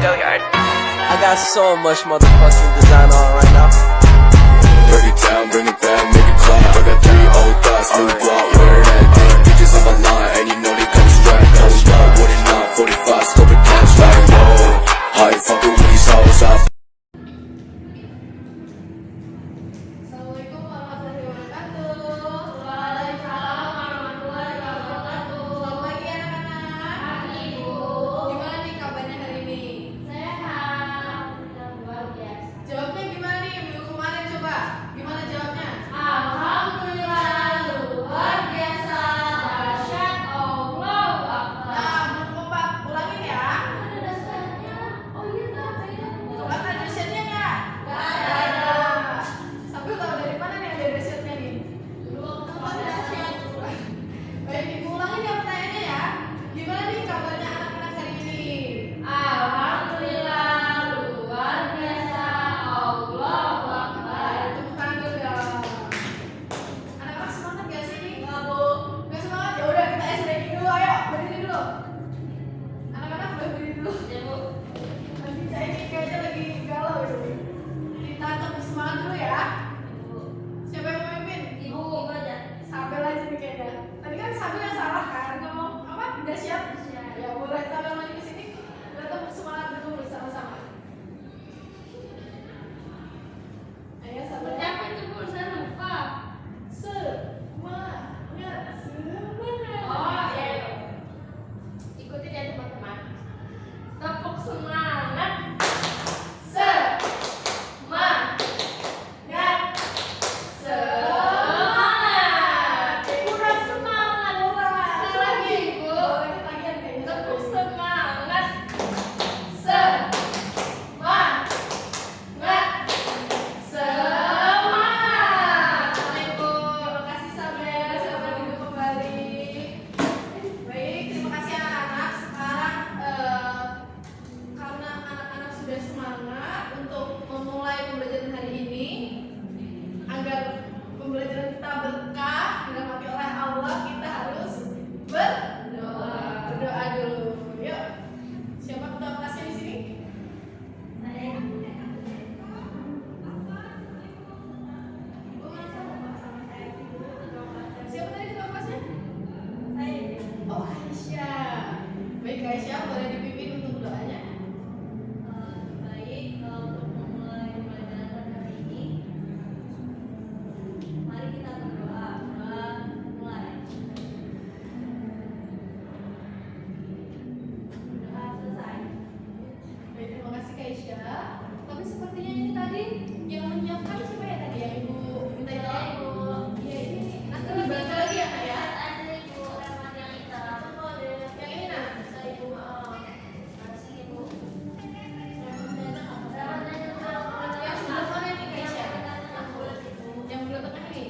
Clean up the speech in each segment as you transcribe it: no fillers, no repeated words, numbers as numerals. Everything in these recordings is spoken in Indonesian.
I got so much motherfucking design on right now. Break it down, bring it back, make it clap. I got 3 old thoughts, new block, where that thing. Bitches on my line, and you know they come straight. Hold up, what it not, 45, scope it cash like whoa. How you fucking with these hoes up? Assalamualaikum warahmatullahi wabarakatuh. Waalaikumsalam warahmatullahi wabarakatuh. Selamat pagi anak-anak. Pagi Ibu. Gimana nih kabarnya hari ini? Sehat. Luar biasa. Jawabnya gimana nih minggu kemarin coba? Gimana jawabnya? Alhamdulillah luar biasa. Dahsyat Allahu Akbar. Nah, belum kompak. Ulangin ya. Ada dasarnya. Oh iya nggak ada. Coba ada dasarnya nggak? Nggak ada. Sambil tahu dari mana nih ada dasarnya nih? Belum tahu dasarnya. Baik, Ibu ulangin ya pertanyaannya ya. Gimana nih kabarnya anak-anak hari ini? Alhamdulillah luar biasa. Allahu Akbar. Tepuk tangan dulu dong. Anak-anak semangat gak sih? Enggak, Bu. Enggak semangat? Ya udah kita SDG dulu, ayo berdiri dulu. Anak-anak boleh berdiri dulu. Ya, Bu. Nanti saya ini kayaknya lagi galau ini. Kita tetap semangat dulu ya. Siapa yang mau memimpin? Ibu aja. Sabel aja nih kayaknya. Tadi kan Sabel yang salah kan? Kamu apa? Udah siap? Ya boleh Sabel maju ke sini. Kita tetap semangat dulu bersama-sama. Ayo Sabel. Siapa itu Bu? Saya lupa. Semangat. Oh iya. Ikutin ya teman-teman. Tepuk semangat. Semangat. Semangat. Kurang semangat. Sekali lagi Ibu. Tepuk semangat. Semangat. Semangat. Ibu, terima kasih Sabel sudah duduk kembali. Baik, terima kasih anak-anak. Sekarang karena anak-anak sudah semangat untuk memulai pembelajaran hari ini, agar pembelajaran kita berkah dirahmati oleh Allah, kita harus berdoa. Berdoa dulu. Yuk. Siapa ketua kelasnya di sini? Saya. Siapa tadi ketua kelasnya? Saya. Oh, Aisyah. Baik, Aisyah, boleh dipimpin untuk doanya? Baik, untuk memulai pembelajaran hari ini, mari kita berdoa. Mulai. Doa selesai. Baik, terima kasih Kak Aisyah. Tapi sepertinya ini tadi yang menyiapkan siapa ya tadi yang Ibu minta tolong? Iya, ini nanti dibaca lagi ya Kak ya. Ada Ibu lewat yang hitam. Yang ini nah. Saya Ibu. Kasih Ibu. Yang sebelah mana nih Kak Aisyah? Yang sebelah tengah nih.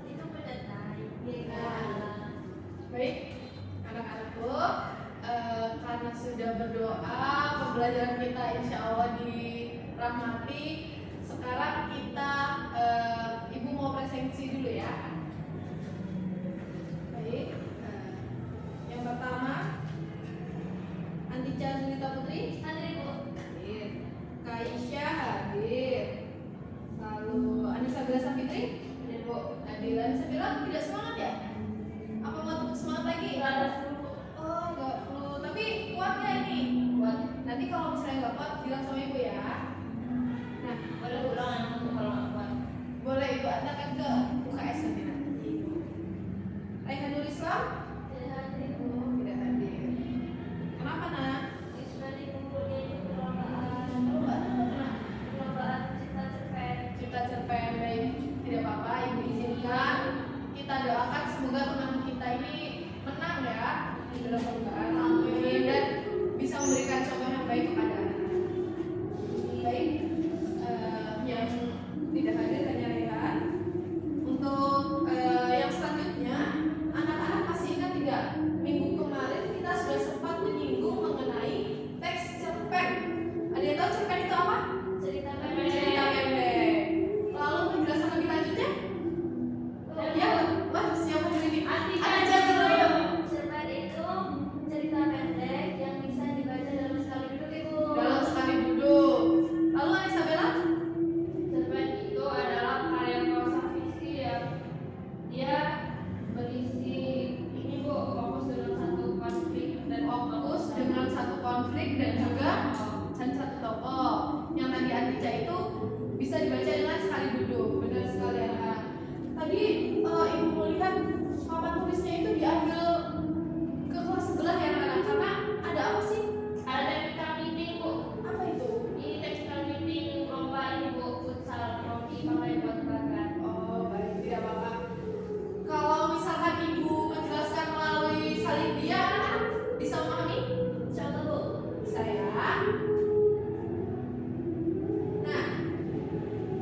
Itu pendatai. Baik, anak-anakku, karena sudah berdoa, pembelajaran kita insya Allah dirahmati. Sekarang kita, Ibu mau presensi dulu ya. Baik, yang pertama, Antica Zulita Putri. Hadir Ibu. Hadir. Kak Aisyah hadir. Lalu Anissa Bila Fitri. Hadir Bu. Hadir. Anissa bilang tidak semangat ya? Apa mau tepuk semangat lagi? Nggak ada flu. Oh, nggak flu. Tapi kuat nggak ini? Kuat. Nanti kalau misalnya nggak kuat, bilang sama Ibu ya. Nah, Boleh pulang kalau nggak kuat. boleh Ibu antarkan ke UKS nanti. Raihanul Islam Tidak hadir Ibu. tidak hadir. Kenapa nak? Sudah dikumpulkan di perlombaan. Kalau nggak tahu kenapa? Perlombaan cipta cerpen. Cipta cerpen. Baik, tidak apa-apa. Ibu izinkan kita doakan semoga teman kita ini menang ya di dalam perlombaan. Amin. Dan bisa memberikan contoh yang baik kepada anak-anak. Baik, yang tidak hadir hanya Rehan. Untuk yang selanjutnya, anak-anak masih ingat tidak? Minggu kemarin kita sudah sempat menyinggung mengenai teks cerpen. Ada yang tahu cerpen itu apa? Cerita Cerita pendek. Lalu penjelasan lebih lanjutnya?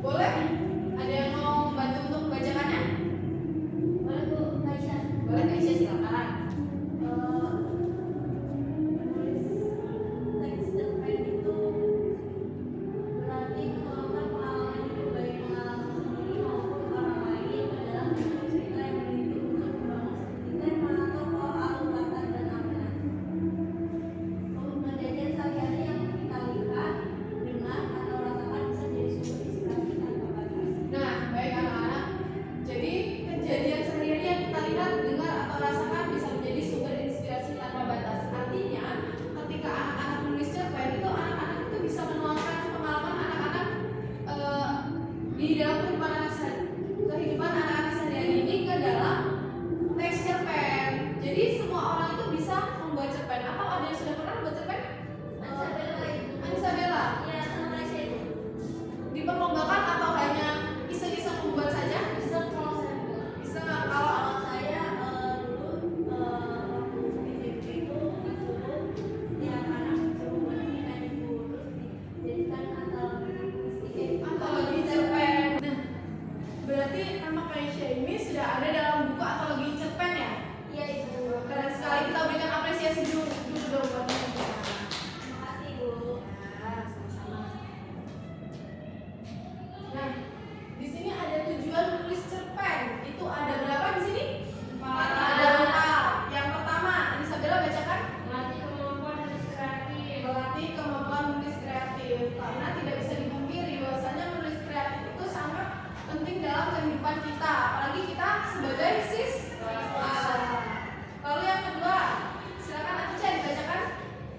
Boleh? Ada yang mau bantu untuk membacakannya? Boleh Bu, Aisyah. Boleh, Aisyah silakan. Teks cerpen itu berarti menuangkan pengalaman hidup, baik pengalaman sendiri maupun orang lain ke dalam bentuk cerita yang mendidik untuk membangun seperti tema, tokoh, alur kata, dan makna. Kejadian sehari-hari yang kita lihat, dengar, atau rasakan bisa jadi sumber inspirasi tanpa batas. Nah, baik anak-anak. Jadi kejadian sehari-hari yang kita lihat, dengar, atau rasakan bisa menjadi sumber inspirasi tanpa batas. Artinya, ketika anak-anak menulis cerpen itu anak-anak itu bisa menuangkan pengalaman anak-anak di dalam kehidupan anak-anak sehari-hari ini ke dalam teks cerpen. Jadi semua orang itu bisa membuat cerpen. Atau ada yang sudah pernah membuat cerpen? Anissa Bella. Ya, sama Aisyah itu. Diperlombakan atau hanya iseng-iseng membuat saja? Bisa kalau saya bilang. Bisa Kalau kalau saya dulu waktu di SMP itu disuruh setiap anak disuruh menceritakan buku, terus dijadikan antologi cerpen. Nah, berarti nama Kaisya ini sudah ada dalam buku antologi cerpen ya? Iya Ibu. Keren sekali, kita berikan apresiasi dulu dong buat mereka. Terima kasih Bu. Nah, sama-sama. Nah, di sini ada tujuan menulis cerpen. Itu ada berapa di sini? Ada 4. Yang pertama, Anissa Bella bacakan. Melatih kemampuan menulis kreatif. Melatih kemampuan menulis kreatif. Karena tidak bisa dipungkiri bahwasanya menulis kreatif itu sangat penting dalam kehidupan kita, apalagi kita sebagai siswa. Lalu yang kedua, silakan Atisha dibacakan.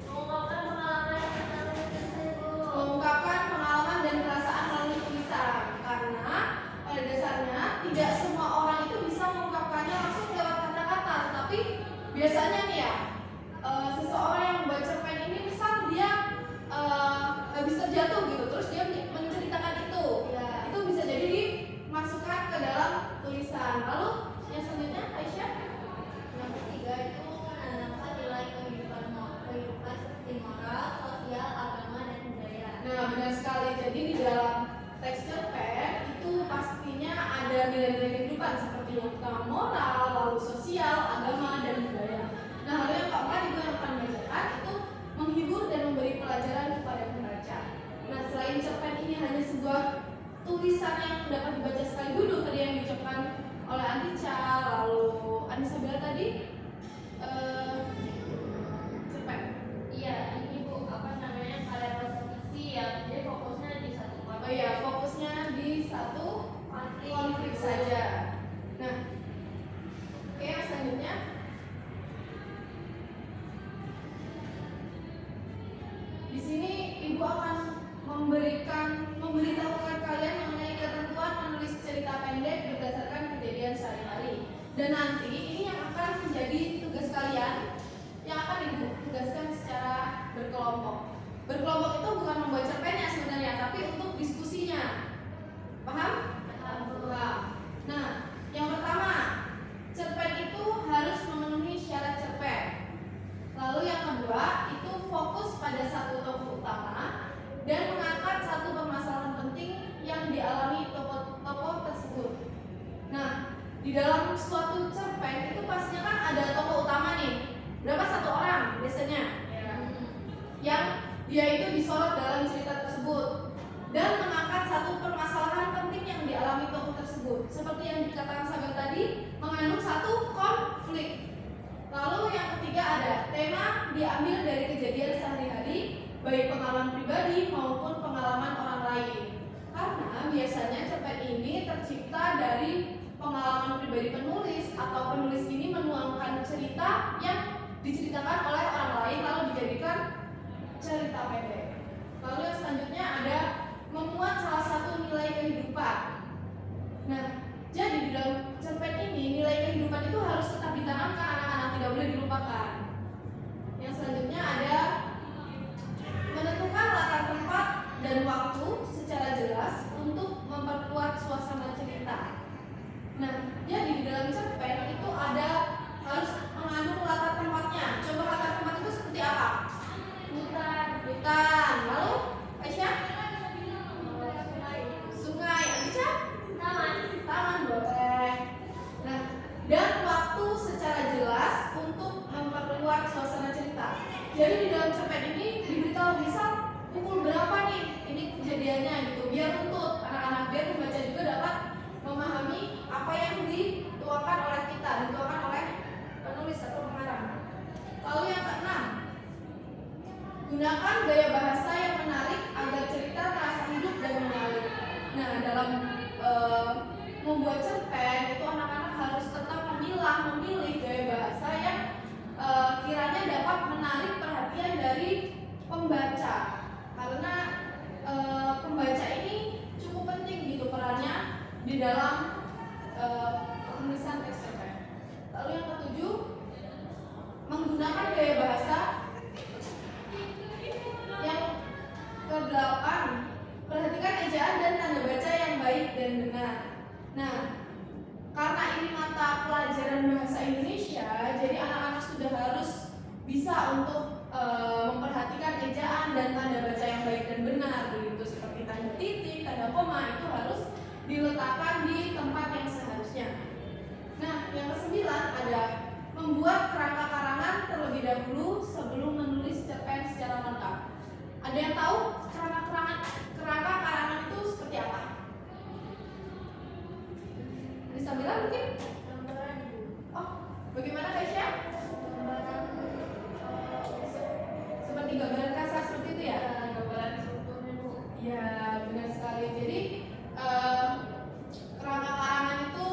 Mengungkapkan pengalaman yang pernah terjadi Bu. Mengungkapkan pengalaman dan perasaan melalui tulisan. Karena pada dasarnya tidak semua orang itu bisa mengungkapkannya langsung lewat kata-kata, tetapi biasanya nih ya, seseorang yang membuat cerpen ini misal dia habis terjatuh gitu, terus dia menceritakan itu, Ya. itu bisa jadi dimasukkan ke dalam tulisan. Lalu yang selanjutnya, Aisyah. Yang ketiga itu menanamkan nilai kehidupan seperti moral, sosial, agama, dan budaya. Nah, benar sekali. Jadi di dalam teks cerpen itu pastinya ada nilai-nilai kehidupan seperti utama moral, lalu sosial, agama, dan budaya. Nah, lalu yang keempat itu yang akan dibacakan itu menghibur dan memberi pelajaran kepada pembaca. Nah, selain cerpen ini hanya sebuah tulisan yang dapat dibaca sekali duduk tadi yang diucapkan oleh Antica, lalu Anissa Bella tadi cerpen. Iya, ini Bu, apa namanya, karya presentasi ya. Jadi fokusnya di satu Oh konflik. iya, fokusnya di satu konflik saja. Nah, oke, yang selanjutnya di sini Ibu akan memberitahukan kalian mengenai ketentuan menulis cerita pendek berdasarkan kejadian sehari-hari. Dan nanti ini yang akan menjadi tugas kalian yang akan Ibu tugaskan secara berkelompok. Berkelompok itu bukan membuat cerpennya sebenarnya, tapi untuk diskusinya. Paham? Paham. Nah, yang pertama, cerpen itu harus memenuhi syarat cerpen. Lalu yang kedua, itu fokus pada satu tokoh utama dan mengangkat satu permasalahan penting yang dialami tokoh tersebut. Nah, di dalam suatu cerpen itu pastinya kan ada tokoh utama nih. Berapa? 1 orang biasanya. Yang dia itu disorot dalam cerita tersebut dan mengangkat satu permasalahan penting yang dialami tokoh tersebut. Seperti yang dikatakan Sabel tadi, mengandung satu konflik. Lalu yang ketiga ada tema diambil dari kejadian sehari-hari, baik pengalaman pribadi maupun pengalaman orang lain. Karena biasanya cerpen ini tercipta dari pengalaman pribadi penulis atau penulis ini menuangkan cerita yang diceritakan oleh orang lain lalu dijadikan cerita pendek. Lalu yang selanjutnya ada memuat salah satu nilai kehidupan. Nah, jadi di dalam cerpen ini nilai kehidupan itu harus tetap ditanamkan anak-anak, tidak boleh dilupakan. Yang selanjutnya ada menentukan latar tempat dan waktu secara jelas untuk memperkuat suasana cerita. Nah, jadi di dalam cerpen itu ada harus mengandung latar tempatnya. Coba latar tempat itu seperti apa? Hutan. Lalu Aisyah? apa nih ini kejadiannya gitu, biar runtut anak-anak, biar pembaca juga dapat memahami apa yang dituangkan oleh kita, dituangkan oleh penulis atau pengarang. Lalu yang keenam, gunakan gaya bahasa yang menarik agar cerita terasa hidup dan menarik. Nah, dalam membuat cerpen itu anak-anak harus tetap memilih gaya bahasa yang kiranya dapat menarik perhatian dari pembaca, karena pembaca ini cukup penting gitu perannya di dalam penulisan teks cerpen. Lalu yang ketujuh, menggunakan gaya bahasa. Yang kedelapan, perhatikan ejaan dan tanda baca yang baik dan benar. Nah, karena ini mata pelajaran bahasa Indonesia, jadi anak-anak sudah harus bisa untuk memperhatikan ejaan dan tanda baca yang baik dan benar, begitu seperti tanda titik, tanda koma itu harus diletakkan di tempat yang seharusnya. Nah, yang kesembilan ada membuat kerangka karangan terlebih dahulu sebelum menulis cerpen secara lengkap. Ada yang tahu kerangka karangan itu seperti apa? Bisa bilang mungkin? Oh, bagaimana Kaisya? Seperti gambaran kasar seperti itu ya? Gambaran strukturnya Bu. Ya, benar sekali. Jadi kerangka karangan itu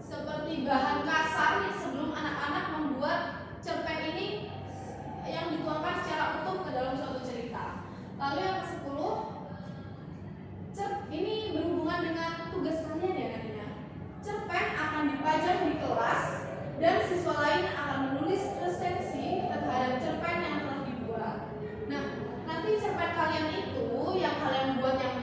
seperti bahan kasar sebelum anak-anak membuat cerpen ini yang dituangkan secara utuh ke dalam suatu cerita. Lalu yang ke-10, ini berhubungan dengan tugas kalian ya nantinya. Cerpen akan dipajang di kelas dan siswa lain akan menulis resensi terhadap cerpen yang telah dibuat. Nah, nanti cerpen kalian itu yang kalian buat yang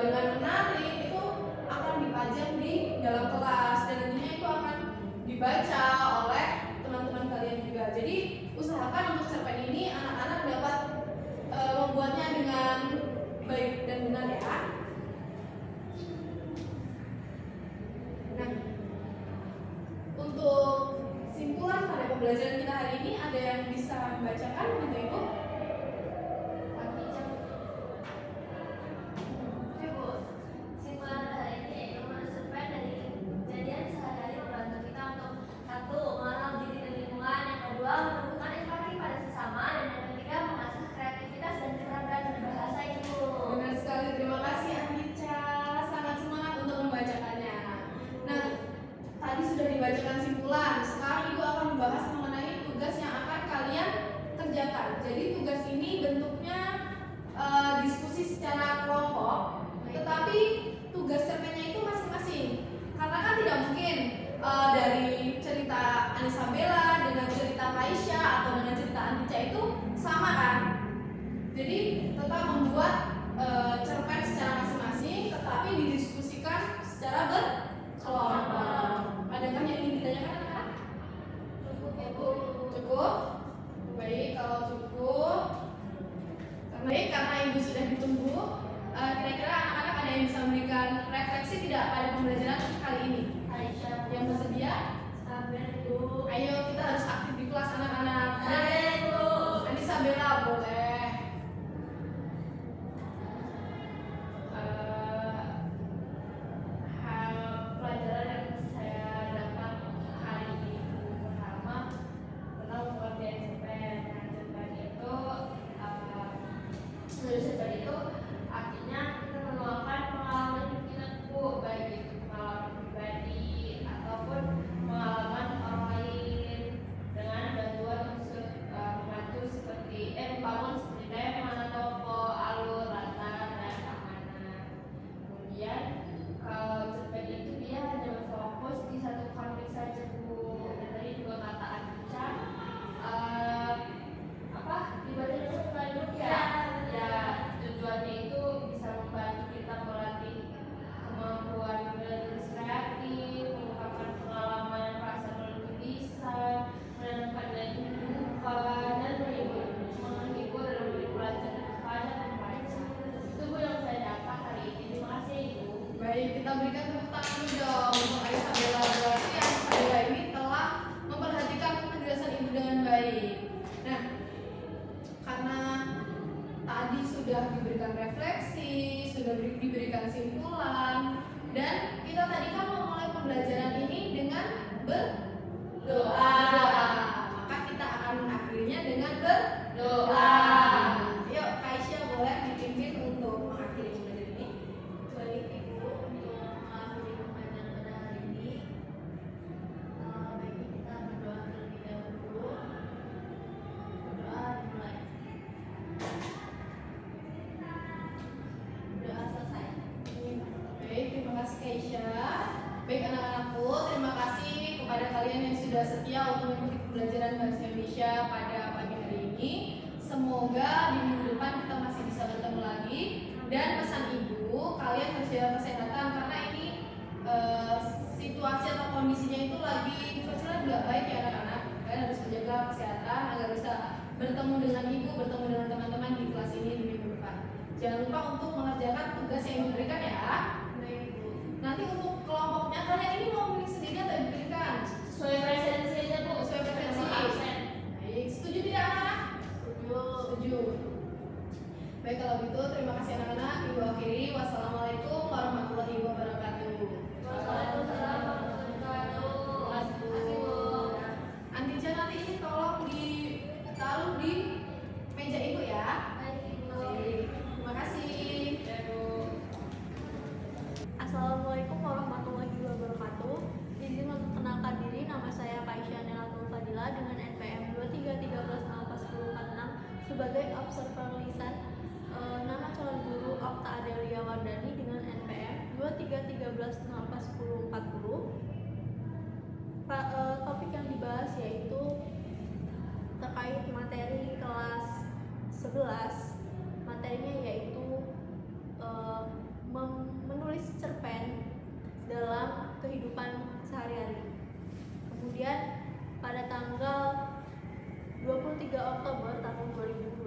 dengan menarik itu akan dipajang di dalam kelas dan nantinya itu akan dibaca oleh teman-teman kalian juga. Jadi usahakan untuk cerpen ini anak-anak dapat membuatnya dengan baik dan benar ya. Nah, untuk simpulan pada pembelajaran kita hari ini, ada yang bisa membacakan Bapak Ibu? Ibu, simpulan hari ini menulis cerpen dari kejadian sehari-hari membantu kita untuk satu, mengenal diri dan lingkungan, yang kedua, menumbuhkan empati pada sesama, dan yang ketiga, mengasah kreativitas dan keterampilan berbahasa Ibu. Benar sekali, terima kasih Andica, sangat semangat untuk membacakannya. Nah, tadi sudah dibacakan simpulan, sekarang Ibu akan membahas mengenai tugas yang akan kalian kerjakan. Jadi tugas ini bentuknya diskusi secara kelompok, tetapi tugas cerpennya itu masing-masing. Karena kan tidak mungkin dari cerita Anissa Bella dengan cerita Kaisya atau dengan cerita Andica itu sama kan? Jadi tetap membuat cerpen secara masing-masing, tetapi didiskusikan secara berkelompok. Adakah yang ingin ditanyakan anak-anak? Cukup ya Bu. Cukup? Baik, kalau cukup. Baik, karena Ibu sudah ditunggu, kira-kira anak-anak ada yang bisa memberikan refleksi tidak pada pembelajaran kali ini? Aisyah Yang bersedia? sabar Bu. Ayo, kita harus aktif di kelas anak-anak. Ayo Bu. Anissa Bella boleh. Hal pelajaran yang saya dapat hari ini pertama tentang pengertian cerpen. Nah, cerpen itu menulis cerpen itu artinya kita menuangkan pengalaman hidup kita Bu, baik itu pengalaman pribadi ataupun pengalaman orang lain dengan bantuan unsur membantu seperti membangun seperti tema, toko, alur, latar, dan keamanan. Kemudian kalau cerpen itu dia hanya berfokus di satu konflik saja Bu. Dan tadi juga kata Anca ibadah itu hidup ya. Ya, tujuannya itu bisa membantu kita melatih kemampuan bertulis kreatif, mengungkapkan pengalaman, perasaan melalui tulisan, menanamkan nilai kehidupan, dan menghibur dan memberi pelajaran kepada pembaca. Itu Bu yang saya dapat hari ini. Terima kasih Ibu. Baik, kita berikan tepuk tangan dulu dong untuk Anissa Bella. Berarti Anissa Bella ini telah memperhatikan penjelasan Ibu dengan baik. Nah, karena tadi sudah sudah diberikan refleksi, sudah diberikan simpulan, dan kita tadi kan memulai pembelajaran ini dengan berdoa. Maka kita akan mengakhirinya dengan berdoa. Yuk, Kaisya boleh dipimpin untuk mengakhiri pembelajaran ini. Baik Ibu, untuk mengakhiri pembelajaran pada hari ini, baiknya kita berdoa terlebih dahulu. Berdoa dimulai. Berdoa selesai. Baik, terima kasih Kaisya. Baik anak-anakku, terima kasih kepada kalian yang sudah setia untuk mengikuti pembelajaran bahasa Indonesia pada pagi hari ini. Semoga di minggu depan kita masih bisa bertemu lagi. Dan pesan ibu, kalian harus jaga kesehatan karena ini situasi atau kondisinya itu lagi cuacanya nggak baik ya anak-anak. Kalian harus menjaga kesehatan agar bisa bertemu dengan ibu, bertemu dengan teman-teman di kelas ini di minggu depan. Jangan lupa untuk mengerjakan tugas yang diberikan ya. Baik Ibu. Nanti untuk kelompoknya kalian ini mau pilih sendiri atau diberikan? Sesuai presensi aja Bu. Sesuai preferensi. Absen. Baik, setuju tidak anak-anak? Setuju. Setuju. Baik kalau gitu terima kasih anak-anak. Ibu akhiri. Wassalamualaikum warahmatullahi wabarakatuh. Waalaikumsalam warahmatullahi wabarakatuh. Terima kasih Bu. Antija nanti ini tolong ditaruh di meja ibu ya. Baik Ibu. Baik, terima kasih. Ya, Bu. Assalamualaikum warahmatullahi wabarakatuh. Izin untuk perkenalkan diri, nama saya Kaisya Nelatul Fadila dengan NPM 2313041046 sebagai observer lisan. Nama calon guru Okta Adelia Wardani dengan NPM 2313041040. Topik yang dibahas yaitu terkait materi kelas 11. Materinya yaitu menulis cerpen dalam kehidupan sehari-hari. Kemudian pada tanggal 23 Oktober tahun 2025,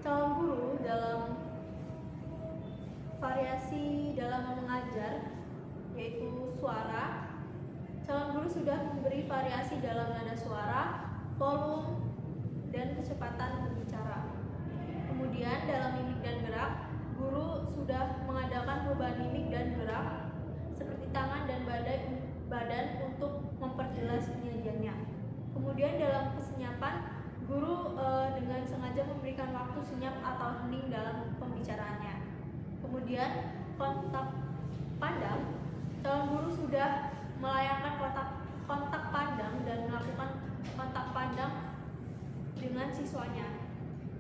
calon guru dalam variasi dalam mengajar yaitu suara. Calon guru sudah memberi variasi dalam nada suara, volume, dan kecepatan berbicara. Kemudian dalam mimik dan gerak, guru sudah mengadakan perubahan mimik dan gerak seperti tangan dan badan untuk memperjelas penyajiannya. Kemudian dalam kesenyapan, guru dengan sengaja memberikan waktu senyap atau hening dalam pembicaraannya. Kemudian kontak pandang, calon guru sudah melayangkan kontak pandang dan melakukan kontak pandang dengan siswanya.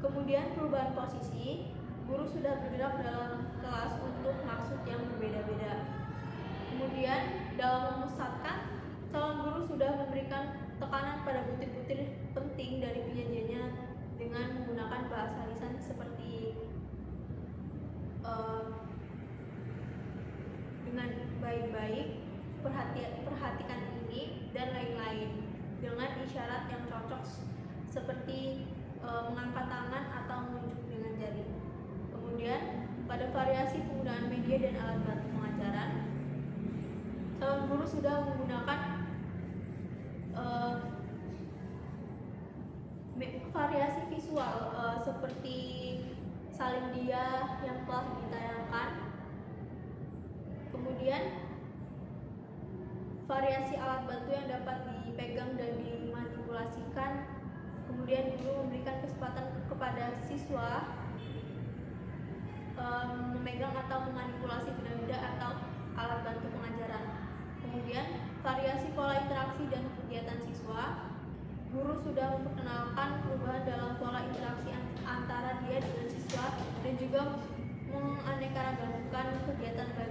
Kemudian perubahan posisi, guru sudah bergerak dalam kelas untuk maksud yang berbeda-beda. Kemudian dalam memusatkan, calon guru sudah memberikan tekanan pada butir-butir penting dari penyajiannya dengan menggunakan bahasa lisan seperti dengan baik-baik, perhatikan ini, dan lain-lain dengan isyarat yang cocok seperti mengangkat tangan atau menunjuk dengan jari. Kemudian pada variasi penggunaan media dan alat bantu pengajaran, calon guru sudah menggunakan variasi visual seperti salin dia yang telah ditayangkan. Kemudian variasi alat bantu yang dapat dipegang dan dimanipulasikan. Kemudian guru memberikan kesempatan kepada siswa memegang atau memanipulasi benda-benda atau alat bantu pengajaran. Kemudian variasi pola interaksi dan kegiatan siswa, guru sudah memperkenalkan perubahan dalam pola interaksi antara dia dengan siswa dan juga menganeka-ragamukan kegiatan belajar